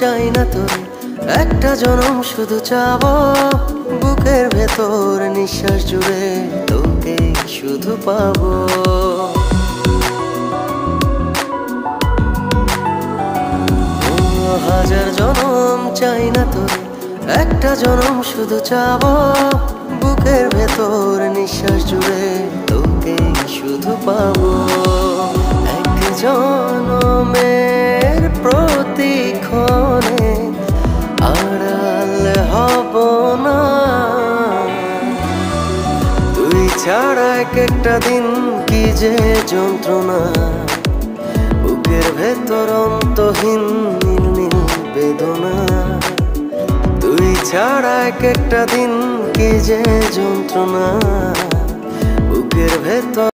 চাই না তোরে, একটা জনম শুধু চাবো, বুকের ভেতর নিঃশ্বাস জুড়ে তোকে শুধু পাবো। হাজার জনম চাই না তোরে, একটা জনম শুধু চাবো, বুকের ভেতর নিঃশ্বাস জুড়ে তোকে শুধু পাবো। এক জনমের প্রতিক্ষণে আড়াল হব না, তুই ছাড়া এক একটা দিন কি যে যন্ত্রণা, বুকের ভেতর অন্তহীন নীল নীল বেদনা, তুই ছাড়া এক একটা দিন কি যে যন্ত্রণা, বুকের ভেতর।